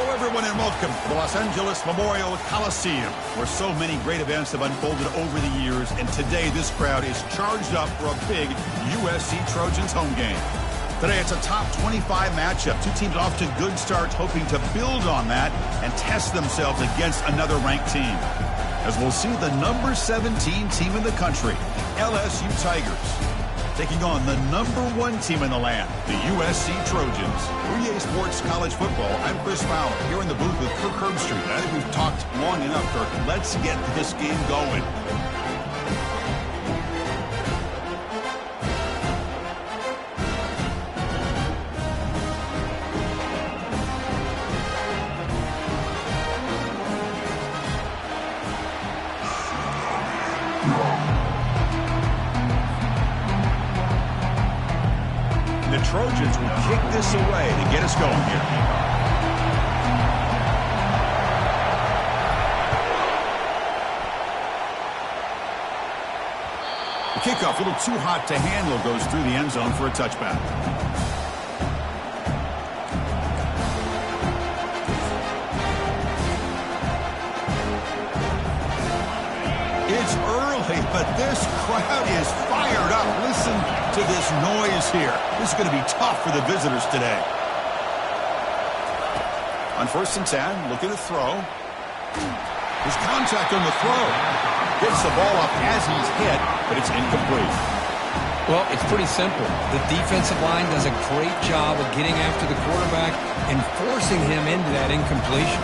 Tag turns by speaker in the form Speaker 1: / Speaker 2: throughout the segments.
Speaker 1: Hello, everyone, and welcome to the Los Angeles Memorial Coliseum, where so many great events have unfolded over the years, and today this crowd is charged up for a big USC Trojans home game. Today it's a top 25 matchup. Two teams off to good starts, hoping to build on that and test themselves against another ranked team. As we'll see the number 17 team in the country, LSU Tigers, taking on the number 1 team in the land, the USC Trojans. For EA Sports College Football, I'm Chris Fowler, here in the booth with Kirk Herbstreit. I think we've talked long enough, Kirk. Let's get this game going. The Trojans will kick this away to get us going here. The kickoff, a little too hot to handle, goes through the end zone for a touchback. It's early, but this crowd is fired up. Listen to this noise here. This is going to be tough for the visitors today. On 1st and 10, looking to throw. There's contact on the throw. Gets the ball up as he's hit, but it's incomplete.
Speaker 2: Well, it's pretty simple. The defensive line does a great job of getting after the quarterback and forcing him into that incompletion.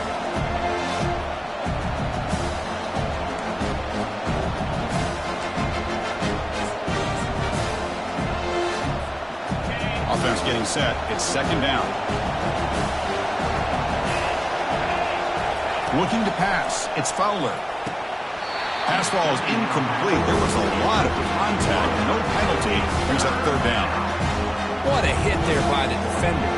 Speaker 1: Offense getting set. It's 2nd down. Looking to pass. It's Fowler. Pass ball is incomplete. There was a lot of contact. No penalty. Brings up 3rd down.
Speaker 2: What a hit there by the defender.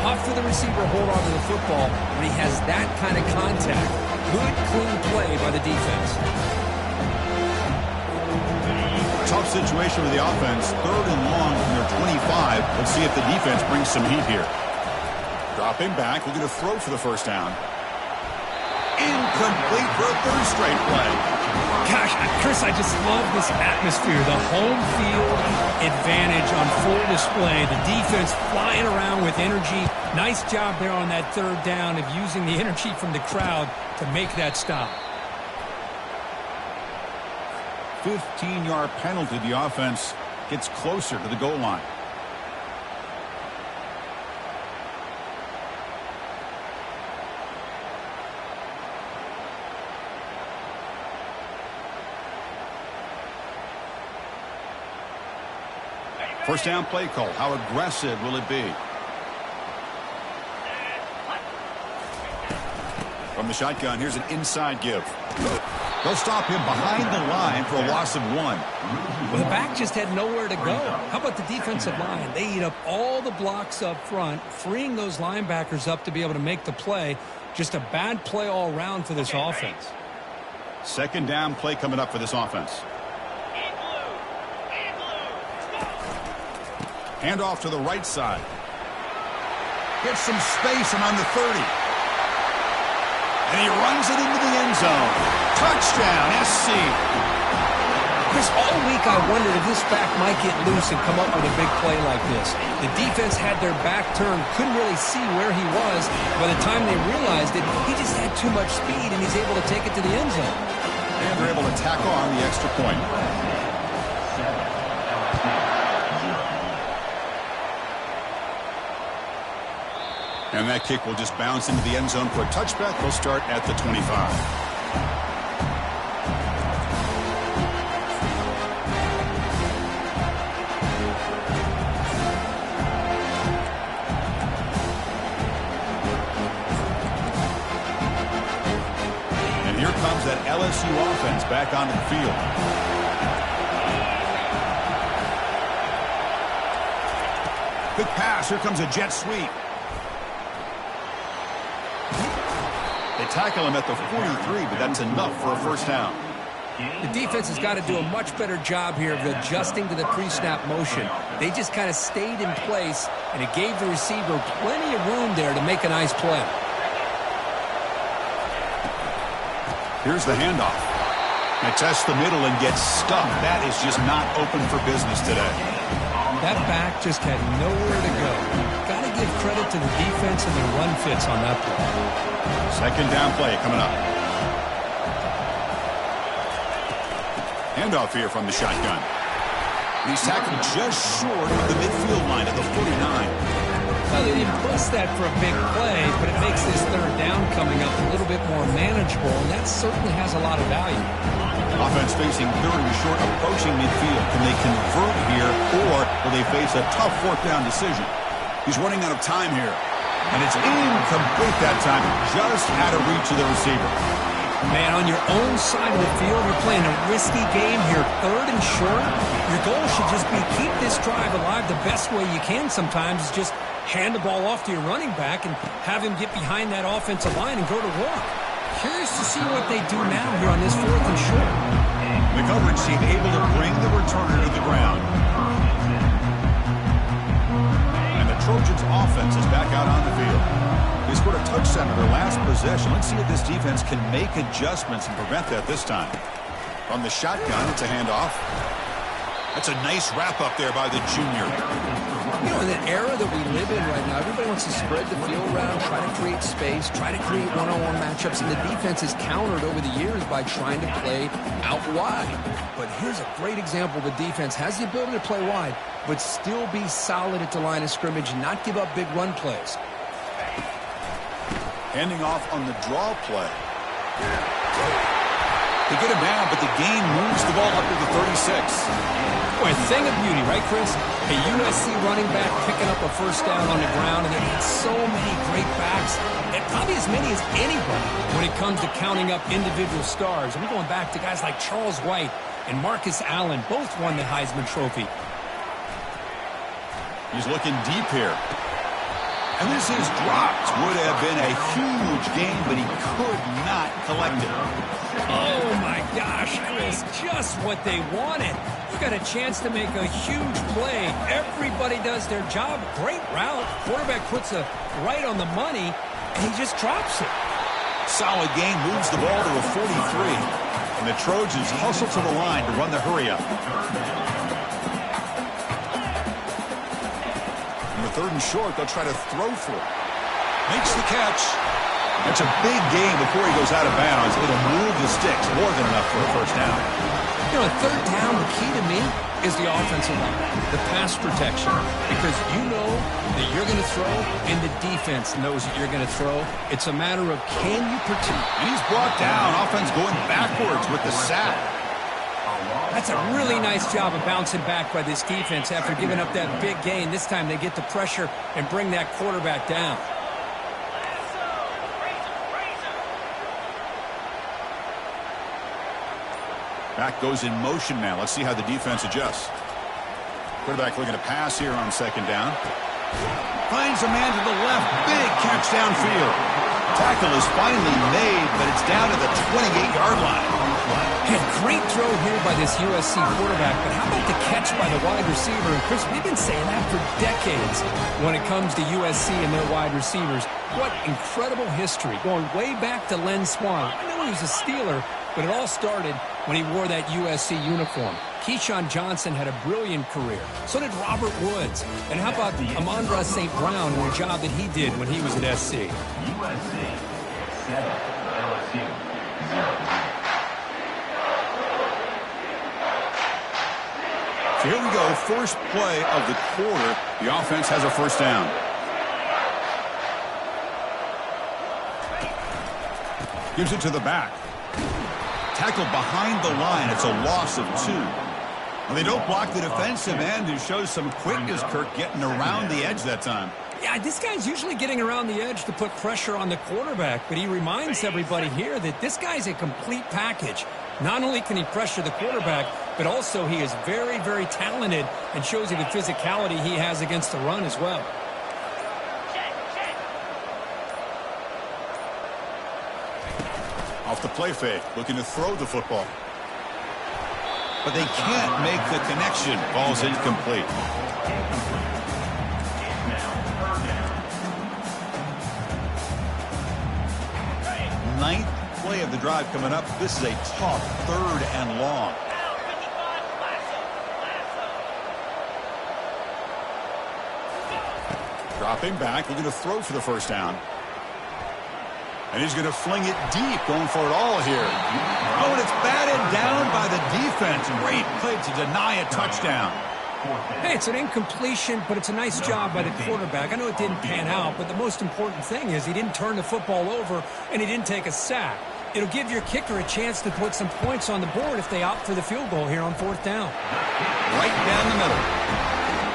Speaker 2: Tough for the receiver to hold on to the football when he has that kind of contact. Good, clean play by the defense.
Speaker 1: Tough situation with the offense. 3rd and long from their 25. Let's see if the defense brings some heat here. Dropping back. We're going to throw for the 1st down. Incomplete for a 3rd straight play.
Speaker 2: Gosh, Chris, I just love this atmosphere. The home field advantage on full display. The defense flying around with energy. Nice job there on that 3rd down of using the energy from the crowd to make that stop.
Speaker 1: 15-yard penalty. The offense gets closer to the goal line. First down play call. How aggressive will it be? From the shotgun, here's an inside give. They'll stop him behind the line for a loss of 1.
Speaker 2: Well, the back just had nowhere to go. How about the defensive line? They eat up all the blocks up front, freeing those linebackers up to be able to make the play. Just a bad play all around for this offense.
Speaker 1: 2nd down play coming up for this offense. Hand off to the right side. Gets some space around the 30. And he runs it into the end zone. Touchdown, SC.
Speaker 2: Chris, all week I wondered if this back might get loose and come up with a big play like this. The defense had their back turned, couldn't really see where he was. By the time they realized it, he just had too much speed, and he's able to take it to the end zone.
Speaker 1: And they're able to tack on the extra point. And that kick will just bounce into the end zone for a touchback. They'll start at the 25. And here comes that LSU offense back onto the field. Quick pass. Here comes a jet sweep. They tackle him at the 43, but that's enough for a 1st down.
Speaker 2: The defense has got to do a much better job here of adjusting to the pre-snap motion. They just kind of stayed in place, and it gave the receiver plenty of room there to make a nice play.
Speaker 1: Here's the handoff. Now test the middle and gets stuck. That is just not open for business today.
Speaker 2: That back just had nowhere to go. Got to give credit to the defense and their run fits on that play.
Speaker 1: Second down play coming up. Handoff here from the shotgun. He's tackled just short of the midfield line at the 49.
Speaker 2: Well, they didn't bust that for a big play, but it makes this third down coming up a little bit more manageable, and that certainly has a lot of value.
Speaker 1: Offense facing third and short, approaching midfield. Can they convert here, or will they face a tough fourth down decision? He's running out of time here, and it's incomplete that time, just out of reach of the receiver.
Speaker 2: Man, on your own side of the field, you're playing a risky game here, third and short. Your goal should just be keep this drive alive the best way you can sometimes is just hand the ball off to your running back and have him get behind that offensive line and go to work. Curious to see what they do now here on this fourth and short.
Speaker 1: The coverage team able to bring the returner to the ground. And the Trojans offense is back out on the field. They scored a touchdown in their last possession. Let's see if this defense can make adjustments and prevent that this time. From the shotgun, it's a handoff. That's a nice wrap-up there by the junior.
Speaker 2: You know, in the era that we live in right now, everybody wants to spread the field around, try to create space, try to create one-on-one matchups, and the defense is countered over the years by trying to play out wide. But here's a great example. The defense has the ability to play wide, but still be solid at the line of scrimmage and not give up big run plays.
Speaker 1: Handing off on the draw play. They get him down, but the gain moves the ball up to the 36.
Speaker 2: Boy, a thing of beauty, right, Chris? A USC running back picking up a first down on the ground, and they had so many great backs, and probably as many as anybody when it comes to counting up individual stars. And we're going back to guys like Charles White and Marcus Allen, both won the Heisman Trophy.
Speaker 1: He's looking deep here. And this is dropped. Would have been a huge game, but he could not collect it.
Speaker 2: Oh, my gosh, Chris, just what they wanted. You got a chance to make a huge play. Everybody does their job. Great route. Quarterback puts it right on the money, and he just drops it.
Speaker 1: Solid game, moves the ball to a 43. And the Trojans hustle to the line to run the hurry-up. On the third and short, they'll try to throw for it. Makes the catch. That's a big game before he goes out of bounds. It'll move the sticks more than enough for a first down.
Speaker 2: You know, third down, the key to me is the offensive line, the pass protection, because you know that you're going to throw and the defense knows that you're going to throw. It's a matter of can you protect.
Speaker 1: And he's brought down. Offense going backwards with the sack.
Speaker 2: That's a really nice job of bouncing back by this defense after giving up that big gain. This time they get the pressure and bring that quarterback down.
Speaker 1: Back goes in motion now. Let's see how the defense adjusts. Quarterback looking to pass here on second down. Finds a man to the left. Big catch downfield. Tackle is finally made, but it's down to the 28-yard line.
Speaker 2: Hey, great throw here by this USC quarterback, but how about the catch by the wide receiver? And Chris, we've been saying that for decades when it comes to USC and their wide receivers. What incredible history, going way back to Len Swan. I know he was a Steeler, but it all started when he wore that USC uniform. Keyshawn Johnson had a brilliant career. So did Robert Woods. And how about Amon-Ra St. Brown and the job that he did when he was at SC?
Speaker 3: USC 7, LSU 0.
Speaker 1: So here we go, first play of the quarter. The offense has a first down. Gives it to the back. Tackled behind the line. It's a loss of 2. Well, they don't block the defensive end, who shows some quickness, Kirk, getting around the edge that time.
Speaker 2: Yeah, this guy's usually getting around the edge to put pressure on the quarterback, but he reminds everybody here that this guy's a complete package. Not only can he pressure the quarterback, but also he is very, very talented and shows you the physicality he has against the run as well.
Speaker 1: Off the play fake, looking to throw the football. But they can't make the connection. Ball's incomplete. Ninth play of the drive coming up. This is a tough 3rd and long. Dropping back, looking to throw for the first down. And he's going to fling it deep, going for it all here. Oh, and it's batted down by the defense. Great play to deny a touchdown.
Speaker 2: Hey, it's an incompletion, but it's a nice job by the quarterback. I know it didn't pan out, but the most important thing is he didn't turn the football over, and he didn't take a sack. It'll give your kicker a chance to put some points on the board if they opt for the field goal here on 4th down.
Speaker 1: Right down the middle.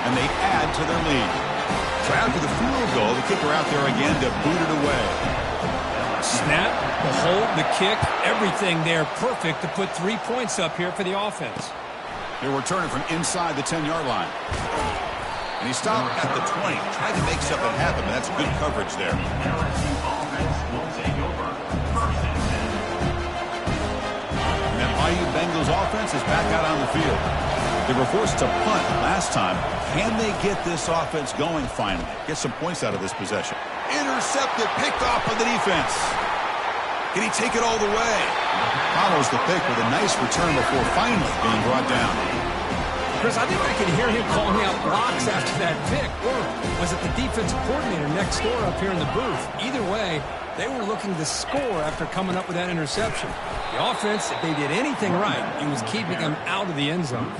Speaker 1: And they add to their lead. So after the field goal, the kicker out there again to boot it away.
Speaker 2: Snap, the hold, the kick, everything there perfect to put 3 points up here for the offense.
Speaker 1: They're returning from inside the 10-yard line. And he stopped at the 20. Tried to make something happen, but that's good coverage there. And that Bayou Bengals offense is back out on the field. They were forced to punt last time. Can they get this offense going finally? Get some points out of this possession. Intercepted, picked off by the defense. Can he take it all the way? Follows the pick with a nice return before finally being brought down.
Speaker 2: Chris, I think I can hear him calling out blocks after that pick. Or was it the defensive coordinator next door up here in the booth? Either way, they were looking to score after coming up with that interception. The offense, if they did anything right, it was keeping them out of the end zone.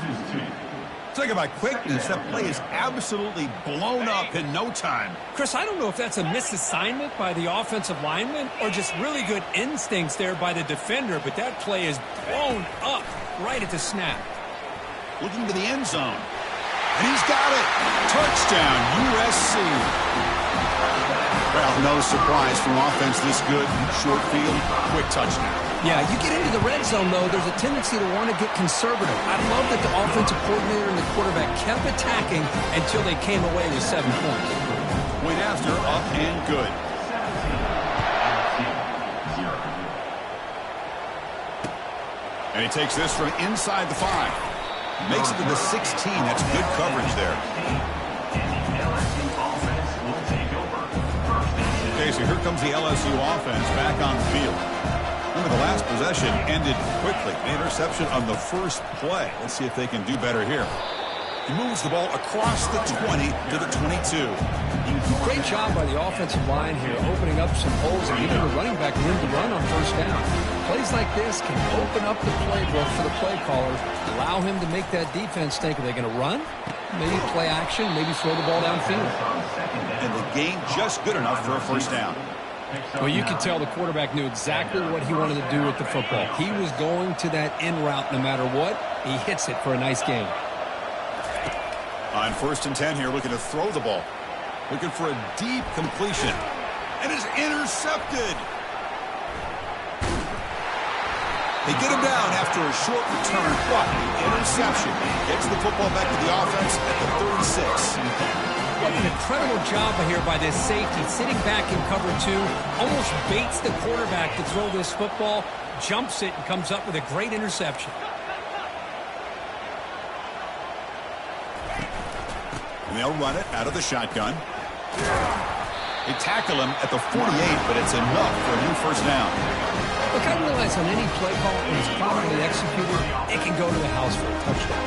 Speaker 1: Talk about quickness. That play is absolutely blown up in no time.
Speaker 2: Chris, I don't know if that's a misassignment by the offensive lineman or just really good instincts there by the defender, but that play is blown up right at the snap.
Speaker 1: Looking to the end zone. And he's got it. Touchdown, USC. Well, no surprise from offense this good. Short field, quick touchdown.
Speaker 2: Yeah, you get into the red zone, though, there's a tendency to want to get conservative. I love that the offensive coordinator and the quarterback kept attacking until they came away with 7 points.
Speaker 1: Point after, up and good. And he takes this from inside the 5. Makes it to the 16. That's good coverage there. Okay, so here comes the LSU offense back on the field. Remember, the last possession ended quickly. An interception on the first play. Let's see if they can do better here. He moves the ball across the 20 to the 22.
Speaker 2: Great job by the offensive line here, opening up some holes and giving the running back room to run on 1st down. Plays like this can open up the playbook for the play callers, allow him to make that defense think, are they going to run? Maybe play action, maybe throw the ball downfield.
Speaker 1: And the game just good enough for a 1st down.
Speaker 2: Well, you could tell the quarterback knew exactly what he wanted to do with the football. He was going to that in route no matter what. He hits it for a nice gain.
Speaker 1: On 1st and 10 here, looking to throw the ball. Looking for a deep completion. And is intercepted. They get him down after a short return, but the interception gets the football back to the offense at the 36.
Speaker 2: What an incredible job here by this safety, sitting back in cover 2, almost baits the quarterback to throw this football, jumps it, and comes up with a great interception.
Speaker 1: And they'll run it out of the shotgun. They tackle him at the 48, but it's enough for a new 1st down.
Speaker 2: Look, I realize on any play call, when it's properly executed, it can go to the house for a touchdown.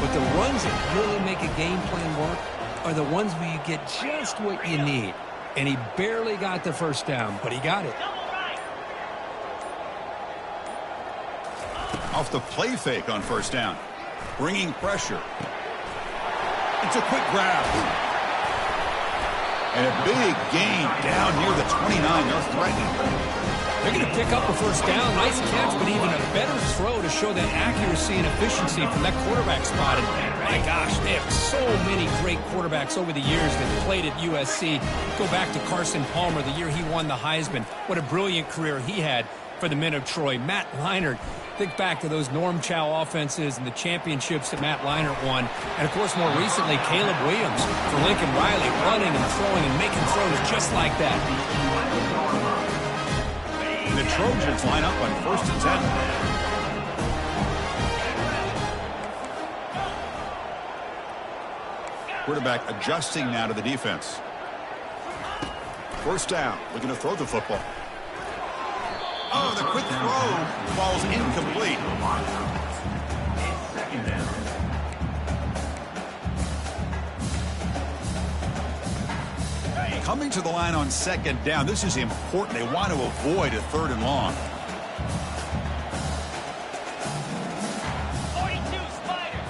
Speaker 2: But the runs that really make a game plan work are the ones where you get just what you need. And he barely got the 1st down, but he got it.
Speaker 1: Off the play fake on 1st down. Bringing pressure. It's a quick grab. And a big gain down near the 29. They're threatening.
Speaker 2: They're going to pick up a 1st down. Nice catch, but even a better throw to show that accuracy and efficiency from that quarterback spot. And my gosh, they have so many great quarterbacks over the years that played at USC. Go back to Carson Palmer, the year he won the Heisman. What a brilliant career he had for the men of Troy. Matt Leinart. Think back to those Norm Chow offenses and the championships that Matt Leinart won. And, of course, more recently, Caleb Williams for Lincoln Riley, running and throwing and making throws just like that.
Speaker 1: And the Trojans line up on 1st and 10. Quarterback adjusting now to the defense. 1st down, looking to throw the football. Oh, the quick falls incomplete.
Speaker 3: It's second down.
Speaker 1: Coming to the line on second down, this is important. They want to avoid a 3rd and long.
Speaker 4: 42 Spider.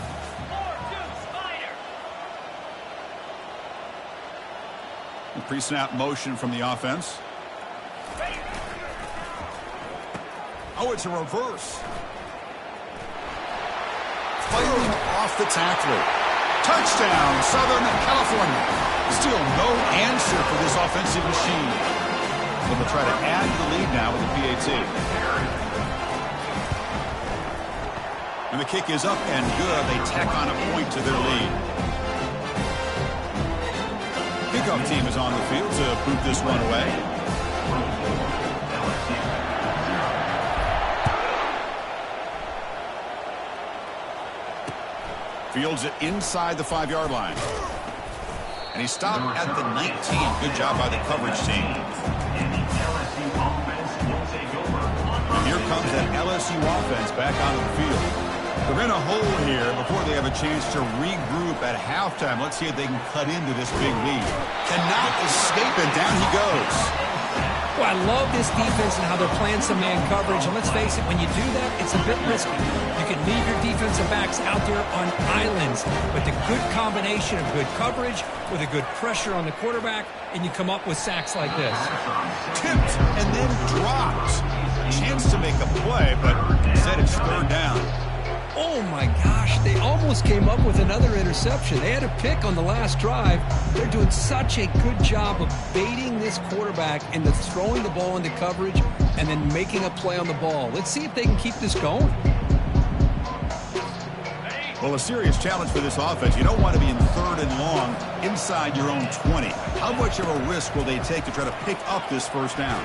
Speaker 4: 4-2 Spider.
Speaker 1: Pre-snap motion from the offense. Oh, it's a reverse. Fighting off the tackler. Touchdown, Southern California. Still no answer for this offensive machine. But they'll try to add to the lead now with the PAT. And the kick is up and good. They tack on a point to their lead. Kickoff team is on the field to boot this one away. Fields it inside the 5-yard line. And he stopped at the 19. Good job by the coverage team. And here comes that LSU offense back onto the field. They're in a hole here before they have a chance to regroup at halftime. Let's see if they can cut into this big lead. Cannot escape, and down he goes.
Speaker 2: Well, I love this defense and how they're playing some man coverage. And let's face it, when you do that, it's a bit risky. You can leave your defensive backs out there on islands. But the good combination of good coverage with a good pressure on the quarterback, and you come up with sacks like this.
Speaker 1: Tipped and then dropped. Chance to make a play, but instead it's 3rd down.
Speaker 2: Oh, my gosh. They almost came up with another interception. They had a pick on the last drive. They're doing such a good job of baiting this quarterback into throwing the ball into coverage and then making a play on the ball. Let's see if they can keep this going.
Speaker 1: Well, a serious challenge for this offense. You don't want to be in 3rd and long inside your own 20. How much of a risk will they take to try to pick up this 1st down?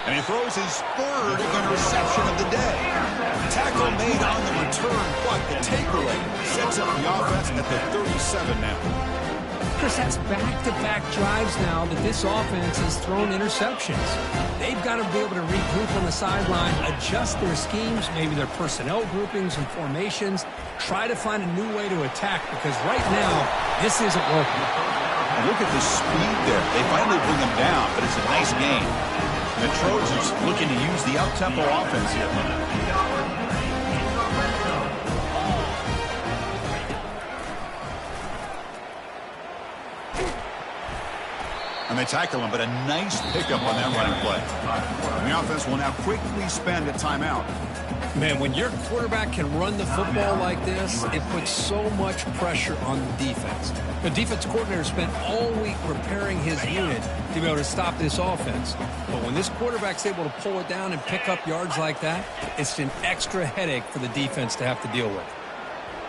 Speaker 1: And he throws his 3rd interception of the day. Tackle made on the return, but the takeaway sets up the offense at the 37 now.
Speaker 2: Chris, that's back-to-back drives now that this offense has thrown interceptions. They've got to be able to regroup on the sideline, adjust their schemes, maybe their personnel groupings and formations, try to find a new way to attack, because right now, this isn't working.
Speaker 1: And look at the speed there. They finally bring him down, but it's a nice game. And the Trojans looking to use the up-tempo offense here. And they tackle him, but a nice pickup on that running play. And the offense will now quickly spend a timeout.
Speaker 2: Man, when your quarterback can run the football like this, it puts so much pressure on the defense. The defense coordinator spent all week preparing his unit to be able to stop this offense. But when this quarterback's able to pull it down and pick up yards like that, it's an extra headache for the defense to have to deal with.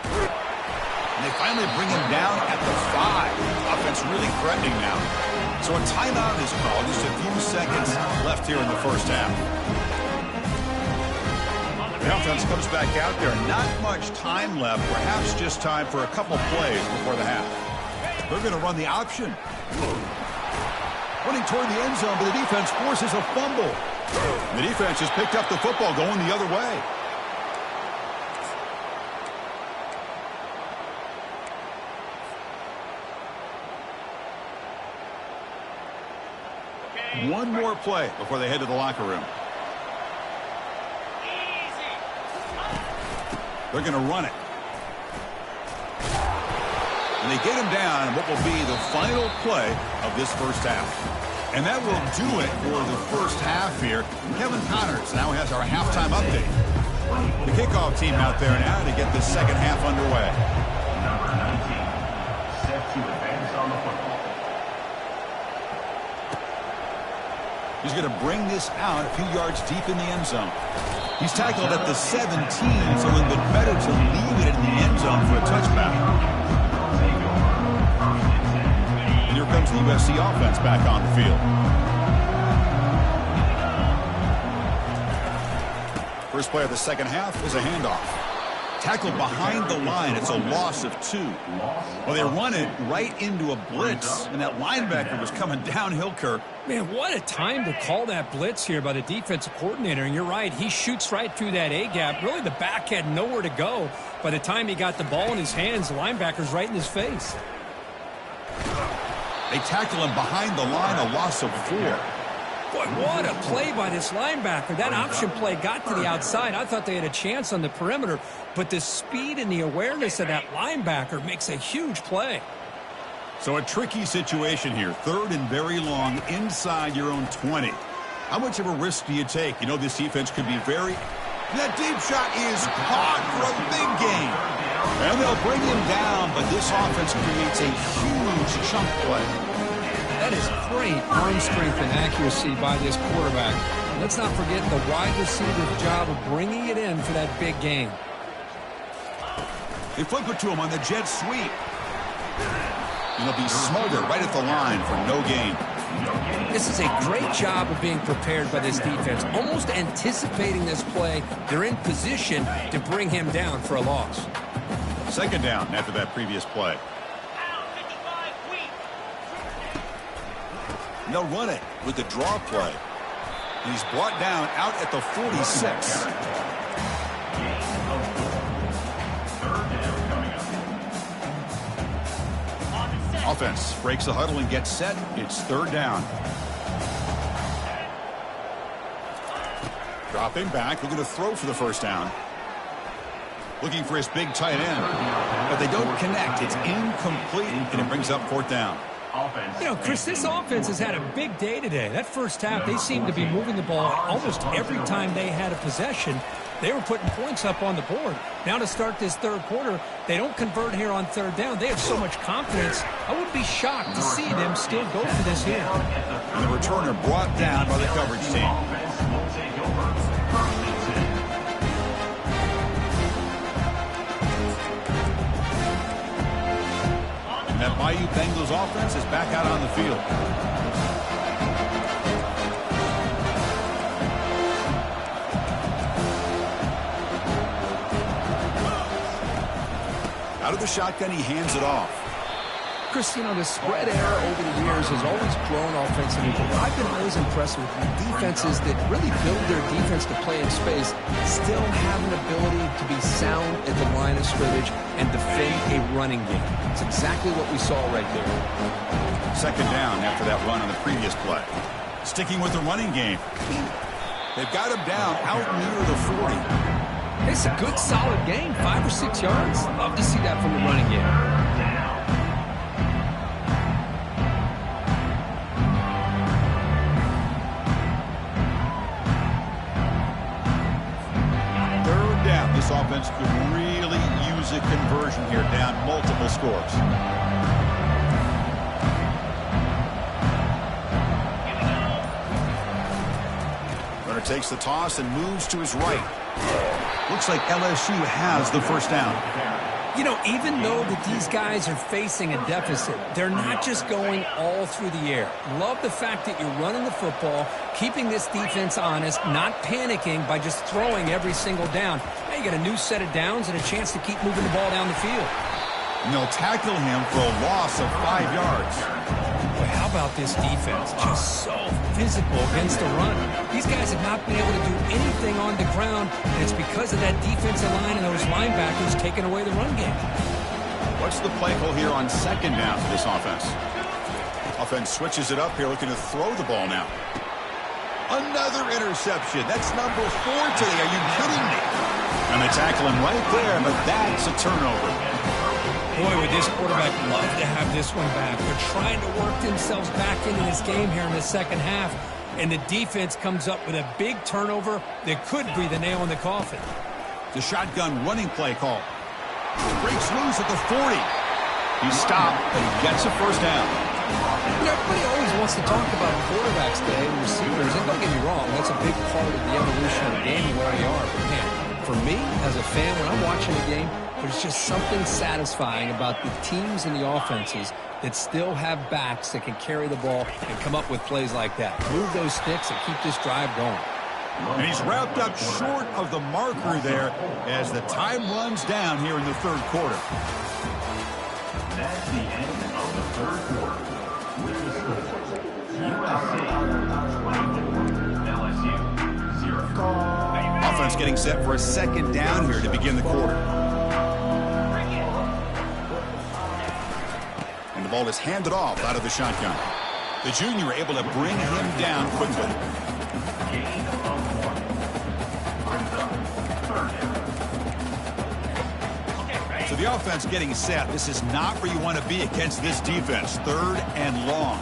Speaker 1: And they finally bring him down at the 5. Offense really threatening now. So a timeout is called. Just a few seconds left here in the 1st half. The offense comes back out there. Not much time left. Perhaps just time for a couple plays before the half. They're going to run the option. Running toward the end zone, but the defense forces a fumble. The defense has picked up the football going the other way. One more play before they head to the locker room. They're going to run it. And they get him down in what will be the final play of this 1st half. And that will do it for the 1st half here. Kevin Connors now has our halftime update. The kickoff team out there now to get the 2nd half underway.
Speaker 3: Number 19, set to advance on the football.
Speaker 1: He's going to bring this out a few yards deep in the end zone. He's tackled at the 17, so it would have been better to leave it in the end zone for a touchback. And here comes the USC offense back on the field. First play of the 2nd half is a handoff. Tackled behind the line. It's a loss of 2. Well, they run it right into a blitz, and that linebacker was coming downhill, Kirk.
Speaker 2: Man, what a time to call that blitz here by the defensive coordinator. And you're right, he shoots right through that A-gap. Really, the back had nowhere to go. By the time he got the ball in his hands, the linebacker's right in his face.
Speaker 1: They tackle him behind the line, a loss of 4.
Speaker 2: Boy, what a play by this linebacker. That option play got to the outside. I thought they had a chance on the perimeter, but the speed and the awareness of that linebacker makes a huge play.
Speaker 1: So a tricky situation here. 3rd and very long inside your own 20. How much of a risk do you take? You know this defense could be very... That deep shot is caught for a big gain. And they'll bring him down, but this offense creates a huge chunk play.
Speaker 2: That is great arm strength and accuracy by this quarterback. Let's not forget the wide receiver's job of bringing it in for that big gain.
Speaker 1: They flip it to him on the jet sweep. And he'll be smothered right at the line for no gain.
Speaker 2: This is a great job of being prepared by this defense. Almost anticipating this play, they're in position to bring him down for a loss.
Speaker 1: 2nd down after that previous play. And they'll run it with the draw play. And he's brought down out at the 46. Offense breaks the huddle and gets set. It's 3rd down. Dropping back, looking to throw for the 1st down. Looking for his big tight end. But they don't connect. It's incomplete, and it brings up 4th down.
Speaker 2: You know, Chris, this offense has had a big day today. That first half, they seemed to be moving the ball almost every time they had a possession. They were putting points up on the board. Now to start this 3rd quarter, they don't convert here on 3rd down. They have so much confidence. I would be shocked to see them still go for this here.
Speaker 1: And the returner brought down by the coverage team. And that Bayou Bengals offense is back out on the field. Out of the shotgun, he hands it off.
Speaker 2: Chris, you know, the spread era over the years has always grown offensively, but I've been always impressed with defenses that really build their defense to play in space, still have an ability to be sound at the line of scrimmage and defend a running game. It's exactly what we saw right there.
Speaker 1: 2nd down after that run on the previous play. Sticking with the running game. They've got him down out near the 40.
Speaker 2: It's a good, solid game, 5 or 6 yards. Love to see that from the running game.
Speaker 1: 3rd down. This offense could really use a conversion here, down multiple scores. Runner takes the toss and moves to his right. Looks like LSU has the 1st down.
Speaker 2: You know, even though that these guys are facing a deficit, they're not just going all through the air. Love the fact that you're running the football, keeping this defense honest, not panicking by just throwing every single down. Now you got a new set of downs and a chance to keep moving the ball down the field.
Speaker 1: And they'll tackle him for a loss of 5 yards.
Speaker 2: Boy, how about this defense? Just so physical against the run. These guys have not been able to do anything on the ground, and it's because of that defensive line and those linebackers taking away the run game.
Speaker 1: What's the play call here on 2nd down for this offense? Offense switches it up here, looking to throw the ball now. Another interception. That's number 4 today. Are you kidding me? And they tackle him right there, but that's a turnover.
Speaker 2: Boy, would this quarterback love to have this one back. They're trying to work themselves back into this game here in the 2nd half, and the defense comes up with a big turnover that could be the nail in the coffin.
Speaker 1: The shotgun running play call. Breaks loose at the 40. He's stopped, but he gets a 1st down.
Speaker 2: You know, everybody always wants to talk about quarterbacks today and receivers, and don't get me wrong, that's a big part of the evolution of the game and where we are. But man, for me, as a fan, when I'm watching a game, there's just something satisfying about the teams and the offenses that still have backs that can carry the ball and come up with plays like that. Move those sticks and keep this drive going.
Speaker 1: And he's wrapped up short of the marker there as the time runs down here in the third quarter.
Speaker 3: That's the end of the third quarter. With the score, USC 24, LSU 0.
Speaker 1: Offense getting set for a second down here to begin the quarter. And the ball is handed off out of the shotgun. The junior able to bring him down quickly.
Speaker 3: Gain of 1. Brings up third down.
Speaker 1: So the offense getting set. This is not where you want to be against this defense. Third and long.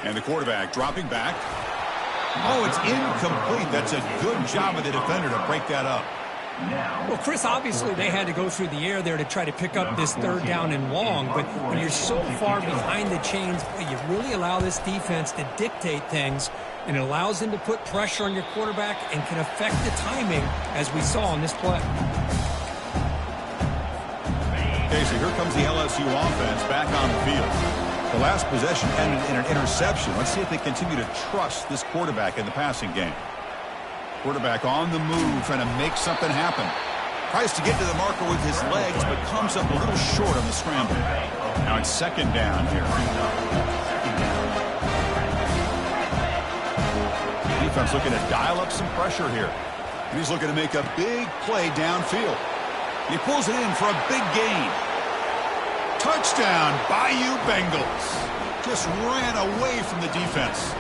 Speaker 1: And the quarterback dropping back. Oh, it's incomplete. That's a good job of the defender to break that up.
Speaker 2: Well, Chris, obviously they had to go through the air there to try to pick up this third down and long, but when you're so far behind the chains, you really allow this defense to dictate things, and it allows them to put pressure on your quarterback and can affect the timing, as we saw on this play.
Speaker 1: Okay, so here comes the LSU offense back on the field. The last possession ended in an interception. Let's see if they continue to trust this quarterback in the passing game. Quarterback on the move, trying to make something happen. Tries to get to the marker with his legs, but comes up a little short on the scramble. Now it's second down here. Defense looking to dial up some pressure here. And he's looking to make a big play downfield. He pulls it in for a big gain. Touchdown, Bayou Bengals. Just ran away from the defense.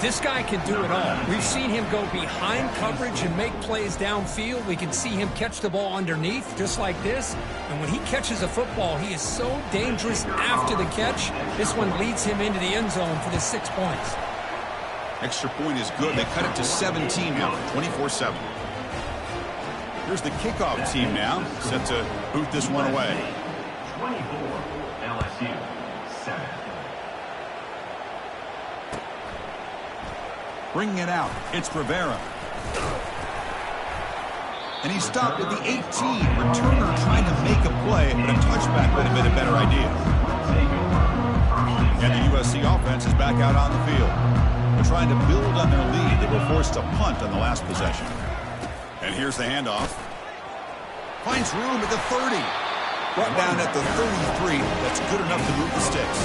Speaker 2: This guy can do it all. We've seen him go behind coverage and make plays downfield. We can see him catch the ball underneath, just like this. And when he catches a football, he is so dangerous after the catch. This one leads him into the end zone for the 6 points.
Speaker 1: Extra point is good. They cut it to 17 now, 24-7. Here's the kickoff team now, set to boot this one away.
Speaker 3: 24, LSU 7.
Speaker 1: Bringing it out, it's Rivera. And he stopped at the 18. Returner trying to make a play, but a touchback would have been a better idea. And the USC offense is back out on the field. They're trying to build on their lead. They were forced to punt on the last possession. And here's the handoff. Finds room at the 30. Brought down at the 33. That's good enough to move the sticks.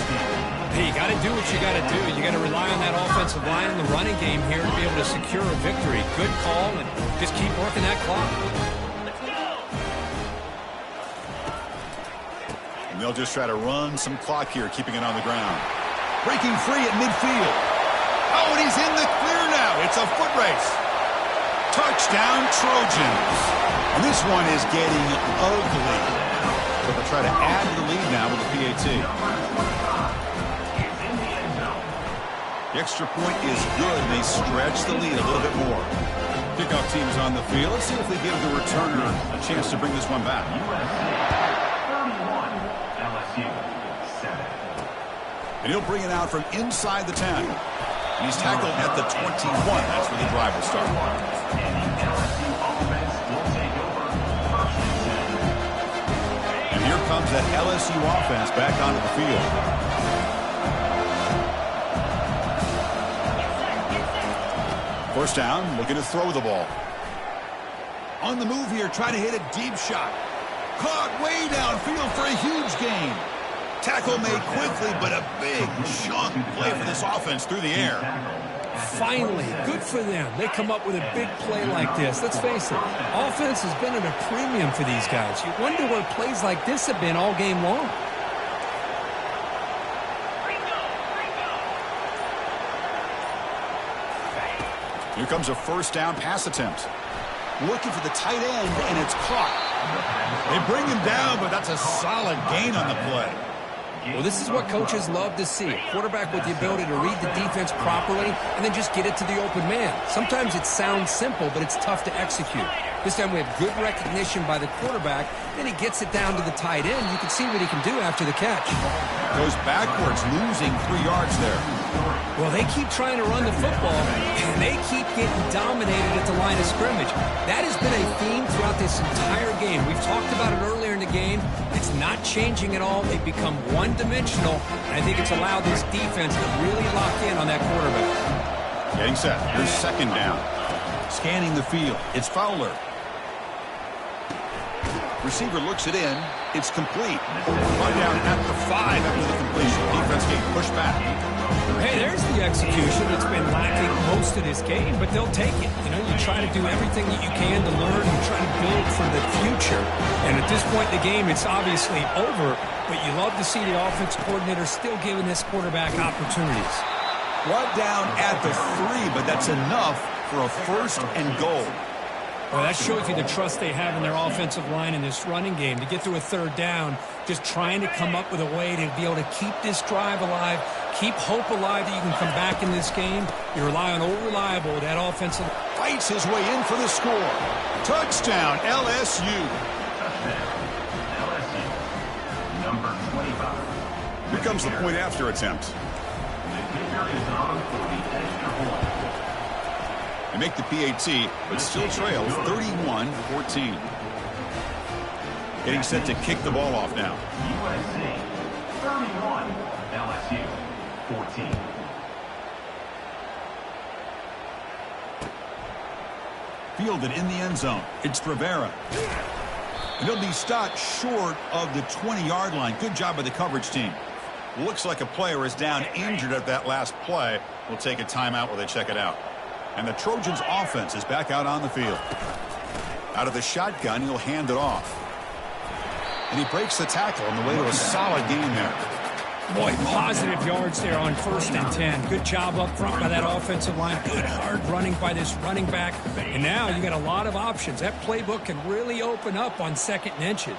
Speaker 2: Hey, you got to do what you got to do. You got to rely on that offensive line in the running game here to be able to secure a victory. Good call, and just keep working that clock.
Speaker 4: Let's go!
Speaker 1: And they'll just try to run some clock here, keeping it on the ground. Breaking free at midfield. Oh, and he's in the clear now. It's a foot race. Touchdown, Trojans. And this one is getting ugly. So they'll try to add to the lead now with the PAT. The extra point is good. They stretch the lead a little bit more. Kickoff team is on the field. Let's see if they give the returner a chance to bring this one back.
Speaker 3: LSU 7.
Speaker 1: And he'll bring it out from inside the 10. And he's tackled at the 21. That's where the drive will start.
Speaker 3: And the LSU offense will take over.
Speaker 1: And here comes that LSU offense back onto the field. First down, looking to throw the ball. On the move here, trying to hit a deep shot. Caught way downfield for a huge gain. Tackle made quickly, but a big chunk play for this offense through the air.
Speaker 2: Finally, good for them. They come up with a big play like this. Let's face it, offense has been at a premium for these guys. You wonder where plays like this have been all game long.
Speaker 1: Here comes a first down pass attempt. Looking for the tight end, and it's caught. They bring him down, but that's a solid gain on the play.
Speaker 2: Well, this is what coaches love to see. Quarterback with the ability to read the defense properly and then just get it to the open man. Sometimes it sounds simple, but it's tough to execute. This time we have good recognition by the quarterback. Then he gets it down to the tight end. You can see what he can do after the catch.
Speaker 1: Goes backwards, losing 3 yards there.
Speaker 2: Well, they keep trying to run the football, and they keep getting dominated at the line of scrimmage. That has been a theme throughout this entire game. We've talked about it earlier in the the game. It's not changing at all. They've become one-dimensional, and I think it's allowed this defense to really lock in on that quarterback.
Speaker 1: Getting set. Here's second down. Scanning the field. It's Fowler. Receiver looks it in. It's complete. Run down at the 5 after the completion. Defense getting pushed back.
Speaker 2: Hey, there's the execution. It's been lacking most of this game, but they'll take it. You know, you try to do everything that you can to learn and try to build for the future. And at this point in the game, it's obviously over, but you love to see the offense coordinator still giving this quarterback opportunities.
Speaker 1: Brought down at the 3, but that's enough for a first and goal.
Speaker 2: Well, that shows you the trust they have in their offensive line in this running game. To get to a third down, just trying to come up with a way to be able to keep this drive alive, keep hope alive that you can come back in this game. You rely on old reliable, that offensive.
Speaker 1: Fights his way in for the score. Touchdown, LSU.
Speaker 3: Touchdown, LSU. Number 25.
Speaker 1: Here comes the point after attempt.
Speaker 3: The kicker is on for the extra point.
Speaker 1: They make the PAT, but still trail 31-14. Getting set to kick the ball off now.
Speaker 3: USC 31, LSU 14.
Speaker 1: Fielded in the end zone. It's Rivera. And he'll be stopped short of the 20-yard line. Good job by the coverage team. Looks like a player is down injured at that last play. We'll take a timeout while they check it out. And the Trojans' offense is back out on the field. Out of the shotgun, he'll hand it off. And he breaks the tackle on the way to a solid gain there.
Speaker 2: Boy, positive yards there on 1st and 10. Good job up front by that offensive line. Good hard running by this running back. And now you got a lot of options. That playbook can really open up on 2nd and inches.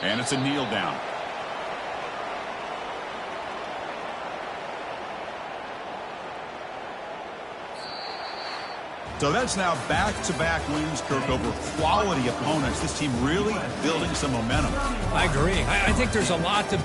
Speaker 1: And it's a kneel down. So that's now back-to-back wins, Kirk, over quality opponents. This team really building some momentum.
Speaker 2: I agree. I think there's a lot to